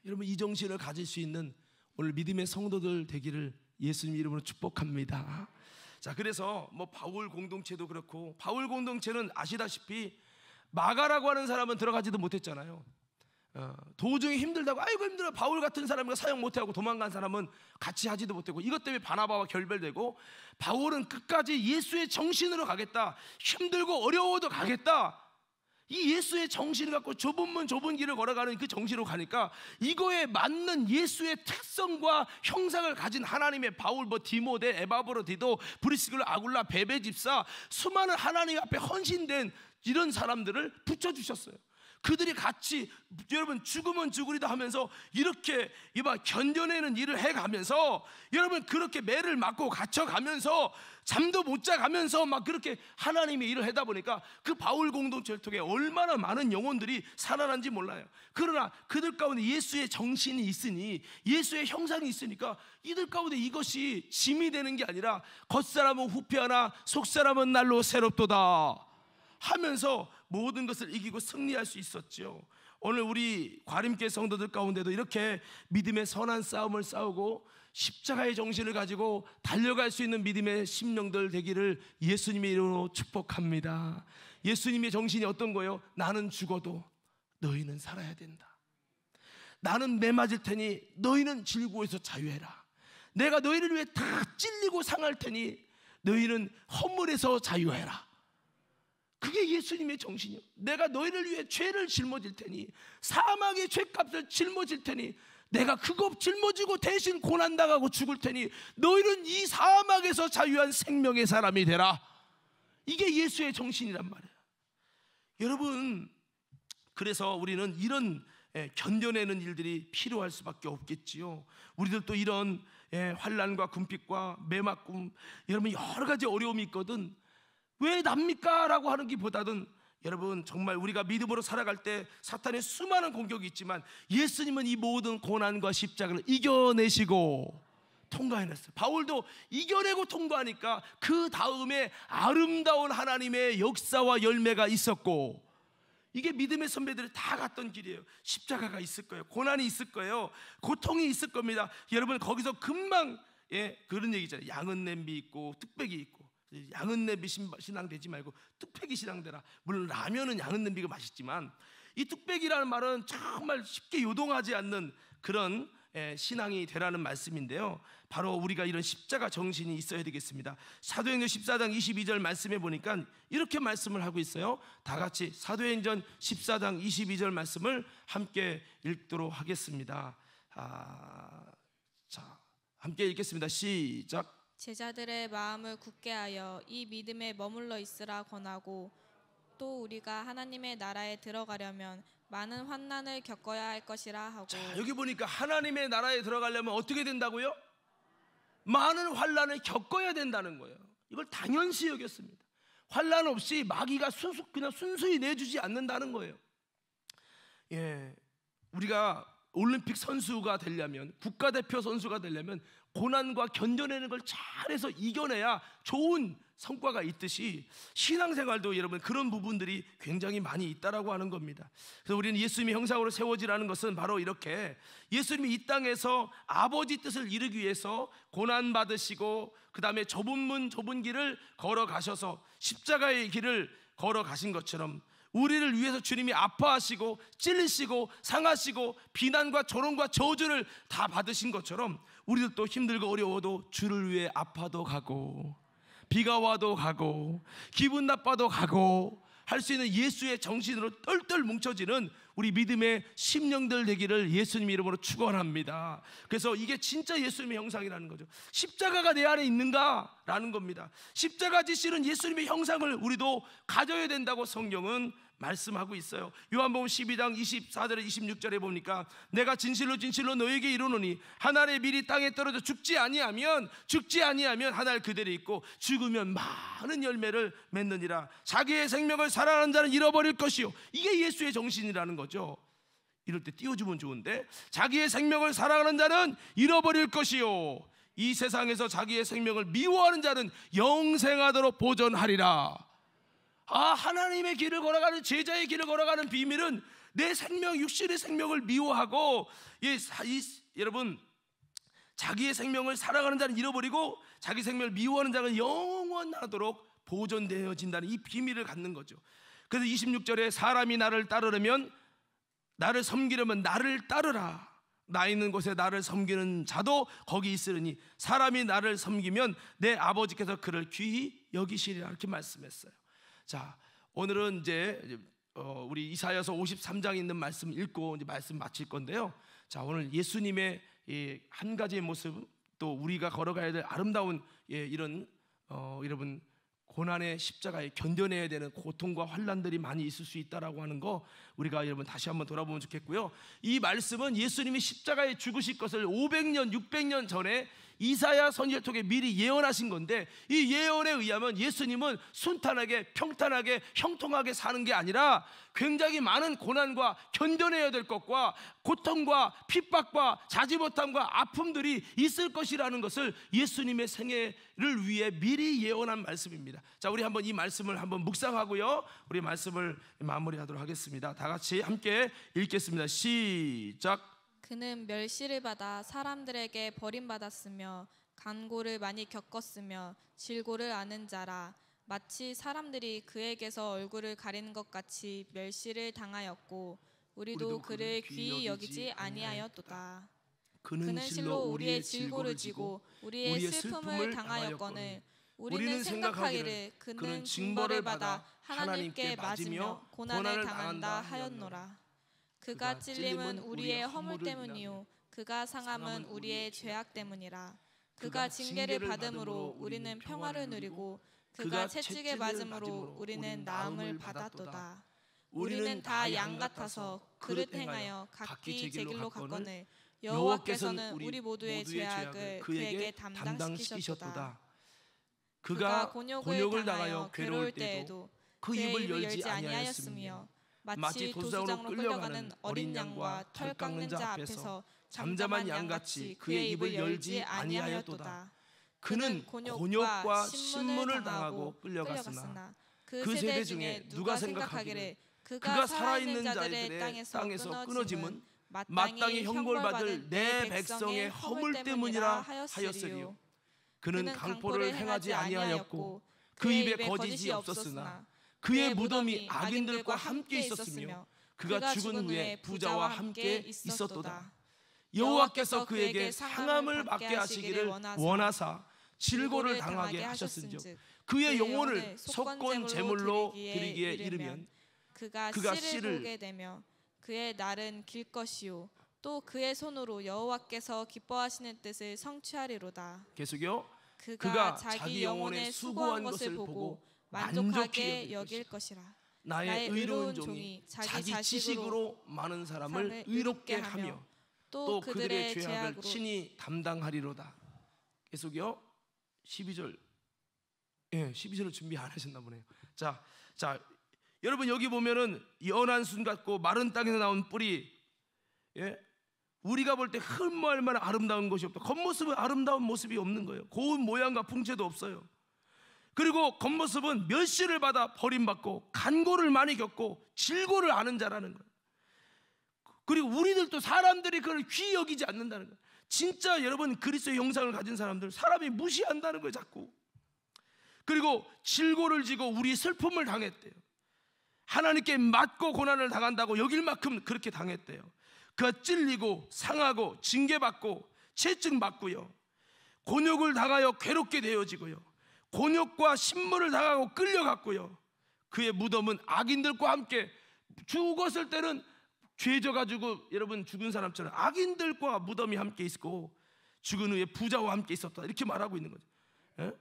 Speaker 1: 여러분, 이 정신을 가질 수 있는 오늘 믿음의 성도들 되기를 예수님 이름으로 축복합니다. 자, 그래서 바울 공동체도 그렇고, 바울 공동체는 아시다시피 마가라고 하는 사람은 들어가지도 못했잖아요. 도중에 힘들다고, 아이고 힘들어, 바울 같은 사람이 사역 못하고 도망간 사람은 같이 하지도 못하고, 이것 때문에 바나바와 결별되고, 바울은 끝까지 예수의 정신으로 가겠다, 힘들고 어려워도 가겠다, 이 예수의 정신을 갖고 좁은 문 좁은 길을 걸어가는 그 정신으로 가니까, 이거에 맞는 예수의 특성과 형상을 가진 하나님의 바울, 디모데, 에바브로디도, 브리스길라, 아굴라, 베베 집사, 수많은 하나님 앞에 헌신된 이런 사람들을 붙여주셨어요. 그들이 같이, 여러분, 죽으면 죽으리다 하면서 이렇게 견뎌내는 일을 해가면서, 여러분, 그렇게 매를 맞고 갇혀가면서 잠도 못 자가면서 막 그렇게 하나님의 일을 하다 보니까 그 바울 공동체를 통해 얼마나 많은 영혼들이 살아난지 몰라요. 그러나 그들 가운데 예수의 정신이 있으니, 예수의 형상이 있으니까 이들 가운데 이것이 짐이 되는 게 아니라, 겉사람은 후패하나 속사람은 날로 새롭도다 하면서 모든 것을 이기고 승리할 수 있었죠. 오늘 우리 과림교회 성도들 가운데도 이렇게 믿음의 선한 싸움을 싸우고 십자가의 정신을 가지고 달려갈 수 있는 믿음의 심령들 되기를 예수님의 이름으로 축복합니다. 예수님의 정신이 어떤 거예요? 나는 죽어도 너희는 살아야 된다. 나는 매 맞을 테니 너희는 질고에서 자유해라. 내가 너희를 위해 다 찔리고 상할 테니 너희는 허물에서 자유해라. 그게 예수님의 정신이요. 내가 너희를 위해 죄를 짊어질 테니, 사망의 죄값을 짊어질 테니, 내가 그거 짊어지고 대신 고난당하고 죽을 테니 너희는 이 사막에서 자유한 생명의 사람이 되라. 이게 예수의 정신이란 말이에요. 여러분, 그래서 우리는 이런 견뎌내는 일들이 필요할 수밖에 없겠지요. 우리들도 이런 환난과 궁핍과 매맞금, 여러분 여러 가지 어려움이 있거든. 왜 납니까? 라고 하는 것보다는 여러분 정말 우리가 믿음으로 살아갈 때 사탄의 수많은 공격이 있지만 예수님은 이 모든 고난과 십자가를 이겨내시고 통과해냈어요. 바울도 이겨내고 통과하니까 그 다음에 아름다운 하나님의 역사와 열매가 있었고, 이게 믿음의 선배들이 다 갔던 길이에요. 십자가가 있을 거예요. 고난이 있을 거예요. 고통이 있을 겁니다. 여러분 거기서 금방 그런 얘기 있잖아요. 양은 냄비 있고 뚝배기 있고, 양은 냄비 신앙 되지 말고 뚝배기 신앙 되라. 물론 라면은 양은 냄비가 맛있지만 이 뚝배기라는 말은 정말 쉽게 요동하지 않는 그런 신앙이 되라는 말씀인데요, 바로 우리가 이런 십자가 정신이 있어야 되겠습니다. 사도행전 14장 22절 말씀에 보니까 이렇게 말씀을 하고 있어요. 다 같이 사도행전 14장 22절 말씀을 함께 읽도록 하겠습니다. 자, 함께 읽겠습니다. 시작.
Speaker 2: 제자들의 마음을 굳게 하여 이 믿음에 머물러 있으라 권하고, 또 우리가 하나님의 나라에 들어가려면 많은 환난을 겪어야 할 것이라 하고.
Speaker 1: 자, 여기 보니까 하나님의 나라에 들어가려면 어떻게 된다고요? 많은 환난을 겪어야 된다는 거예요. 이걸 당연시 여겼습니다. 환난 없이 마귀가 그냥 순수히 내주지 않는다는 거예요. 우리가 올림픽 선수가 되려면, 국가대표 선수가 되려면 고난과 견뎌내는 걸 잘해서 이겨내야 좋은 성과가 있듯이 신앙생활도 여러분 그런 부분들이 굉장히 많이 있다라고 하는 겁니다. 그래서 우리는 예수님의 형상으로 세워지라는 것은 바로 이렇게 예수님이 이 땅에서 아버지 뜻을 이루기 위해서 고난 받으시고 그 다음에 좁은 문 좁은 길을 걸어가셔서 십자가의 길을 걸어가신 것처럼 우리를 위해서 주님이 아파하시고 찔리시고 상하시고 비난과 조롱과 저주를 다 받으신 것처럼 우리도 또 힘들고 어려워도 주를 위해 아파도 가고 비가 와도 가고 기분 나빠도 가고 할 수 있는 예수의 정신으로 똘똘 뭉쳐지는 우리 믿음의 심령들 되기를 예수님 이름으로 축원합니다. 그래서 이게 진짜 예수님의 형상이라는 거죠. 십자가가 내 안에 있는가라는 겁니다. 십자가 지시는 예수님의 형상을 우리도 가져야 된다고 성경은 말씀하고 있어요. 요한복음 12장 24절에 26절에 보니까 내가 진실로 진실로 너에게 이르노니 한 알의 밀이 땅에 떨어져 죽지 아니하면 한 알 그대로 있고 죽으면 많은 열매를 맺느니라. 자기의 생명을 사랑하는 자는 잃어버릴 것이요. 이게 예수의 정신이라는 거죠. 이럴 때 띄워주면 좋은데, 자기의 생명을 사랑하는 자는 잃어버릴 것이요 이 세상에서 자기의 생명을 미워하는 자는 영생하도록 보존하리라. 하나님의 길을 걸어가는, 제자의 길을 걸어가는 비밀은 내 생명, 육신의 생명을 미워하고 여러분 자기의 생명을 사랑하는 자는 잃어버리고 자기 생명을 미워하는 자는 영원하도록 보존되어진다는 이 비밀을 갖는 거죠. 그래서 26절에 사람이 나를 따르려면, 나를 섬기려면 나를 따르라. 나 있는 곳에 나를 섬기는 자도 거기 있으리니 사람이 나를 섬기면 내 아버지께서 그를 귀히 여기시리라. 이렇게 말씀했어요. 자, 오늘은 이제 우리 이사야서 53장에 있는 말씀 읽고 이제 말씀 마칠 건데요. 자, 오늘 예수님의 이 한 가지의 모습, 또 우리가 걸어가야 될 아름다운 이런 여러분 고난의 십자가에 견뎌내야 되는 고통과 환난들이 많이 있을 수 있다라고 하는 거 우리가 여러분 다시 한번 돌아보면 좋겠고요. 이 말씀은 예수님이 십자가에 죽으실 것을 500년 600년 전에 이사야 선지자를 통해 미리 예언하신 건데, 이 예언에 의하면 예수님은 순탄하게 평탄하게 형통하게 사는 게 아니라 굉장히 많은 고난과 견뎌내야 될 것과 고통과 핍박과 자지못함과 아픔들이 있을 것이라는 것을 예수님의 생애를 위해 미리 예언한 말씀입니다. 자, 우리 한번 이 말씀을 한번 묵상하고요, 우리 말씀을 마무리하도록 하겠습니다. 다 같이 함께 읽겠습니다. 시작.
Speaker 2: 그는 멸시를 받아 사람들에게 버림받았으며 간고를 많이 겪었으며 질고를 아는 자라. 마치 사람들이 그에게서 얼굴을 가리는 것 같이 멸시를 당하였고 우리도 그를 귀히 여기지 아니하였도다. 그는 실로 우리의 질고를 지고 우리의 슬픔을 당하였거늘 우리는 생각하기를 그는 징벌을 받아 하나님께 맞으며 고난을 당한다 하였노라. 그가 찔림은 우리의 허물 때문이요 그가 상함은 우리의 죄악 때문이라. 그가 징계를 받음으로 우리는 평화를 누리고 그가 채찍에 맞음으로 우리는 나음을 받았도다. 우리는 다 양 같아서 그릇 행하여 각기 제 길로 갔거늘 여호와께서는 우리 모두의 죄악을 그에게 담당시키셨도다. 그가 곤욕을 당하여 괴로울 때에도 그 입을 열지 아니하였으며 마치 도수장으로 끌려가는 어린 양과 털 깎는 자 앞에서 잠잠한 양같이 그의 입을 열지 아니하였도다. 그는 곤욕과 신문을 당하고 끌려갔으나 그 세대 중에 누가 생각하기를 그가 살아있는 자들의 땅에서 끊어짐은 마땅히 형벌받을 내 백성의 허물 때문이라 하였으리요. 그는 강포를 행하지 아니하였고 그 입에 거짓이 없었으나 그의 무덤이 악인들과 함께 있었으며 그가 죽은 후에 부자와 함께 있었도다. 여호와께서 그에게 상함을 받게 하시기를 원하사 질고를 당하게 하셨은즉 그의 영혼을 속건 제물로 드리기에 이르면 그가 씨를 보게 되며 그의 날은 길 것이요 또 그의 손으로 여호와께서 기뻐하시는 뜻을 성취하리로다. 계속요. 그가 자기 영혼의 수고한 것을 보고 만족하게 여길 것이라. 나의 의로운 종이 자기 지식으로 많은 사람을 의롭게 하며 또 그들의 죄악을 친히 담당하리로다. 계속요. 12절. 예, 12절을 준비 안 하셨나 보네요. 자, 여러분 여기 보면은 연한 순 같고 마른 땅에서 나온 뿌리, 예? 우리가 볼 때 흠모할 만한 아름다운 것이 없다. 겉모습은 아름다운 모습이 없는 거예요. 고운 모양과 풍채도 없어요. 그리고 겉모습은 멸시를 받아 버림받고 간고를 많이 겪고 질고를 아는 자라는 거예요. 그리고 우리들도 사람들이 그걸 귀히 여기지 않는다는 거예요. 진짜 여러분 그리스도의 형상을 가진 사람들 사람이 무시한다는 거예요 자꾸. 그리고 질고를 지고 우리 슬픔을 당했대요. 하나님께 맞고 고난을 당한다고 여길 만큼 그렇게 당했대요. 그가 찔리고 상하고 징계받고 채증받고요, 곤욕을 당하여 괴롭게 되어지고요, 곤욕과 신문을 당하고 끌려갔고요, 그의 무덤은 악인들과 함께 죽었을 때는 죄져가지고 여러분 죽은 사람처럼 악인들과 무덤이 함께 있고 죽은 후에 부자와 함께 있었다 이렇게 말하고 있는 거죠. 예?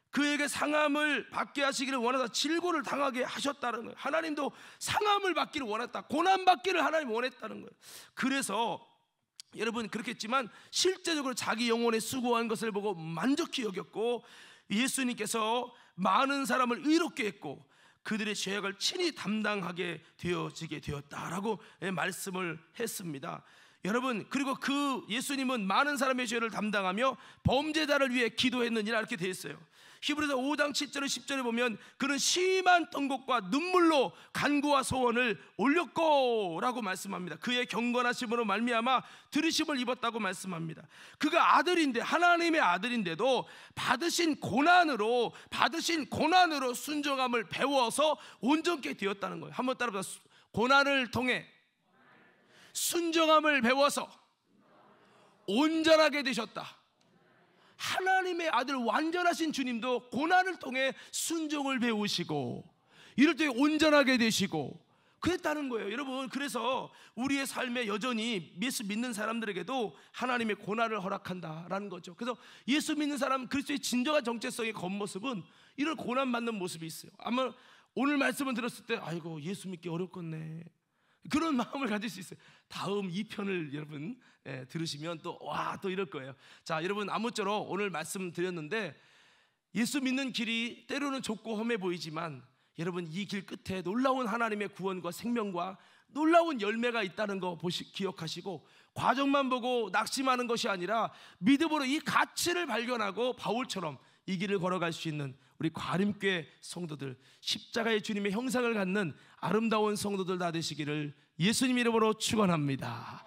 Speaker 2: 그에게 상함을 받게 하시기를 원하다 질고를 당하게 하셨다는 거예요. 하나님도 상함을 받기를 원했다. 고난받기를 하나님 원했다는 거예요. 그래서 여러분 그렇겠지만 실제적으로 자기 영혼에 수고한 것을 보고 만족히 여겼고 예수님께서 많은 사람을 의롭게 했고 그들의 죄악을 친히 담당하게 되어지게 되었다라고 말씀을 했습니다. 여러분 그리고 그 예수님은 많은 사람의 죄를 담당하며 범죄자를 위해 기도했느니라 이렇게 되어 있어요. 히브리서 5장 7절에 10절에 보면 그는 심한 통곡과 눈물로 간구와 소원을 올렸고 라고 말씀합니다. 그의 경건하심으로 말미암아 들으심을 입었다고 말씀합니다. 그가 아들인데 하나님의 아들인데도 받으신 고난으로 순종함을 배워서 온전케 되었다는 거예요. 한번 따라해보세요. 고난을 통해 순종함을 배워서 온전하게 되셨다. 하나님의 아들 완전하신 주님도 고난을 통해 순종을 배우시고 이럴 때 온전하게 되시고 그랬다는 거예요. 여러분 그래서 우리의 삶에 여전히 예수 믿는 사람들에게도 하나님의 고난을 허락한다라는 거죠. 그래서 예수 믿는 사람 그리스도의 진정한 정체성의 겉모습은 이런 고난받는 모습이 있어요. 아마 오늘 말씀을 들었을 때 아이고 예수 믿기 어렵겠네 그런 마음을 가질 수 있어요. 다음 2편을 여러분 들으시면 또 이럴 거예요. 자, 여러분 아무쪼록 오늘 말씀드렸는데 예수 믿는 길이 때로는 좁고 험해 보이지만 여러분 이 길 끝에 놀라운 하나님의 구원과 생명과 놀라운 열매가 있다는 거 기억하시고 과정만 보고 낙심하는 것이 아니라 믿음으로 이 가치를 발견하고 바울처럼 이 길을 걸어갈 수 있는 우리 과림교회 성도들, 십자가의 주님의 형상을 갖는 아름다운 성도들 다 되시기를 예수님 이름으로 축원합니다.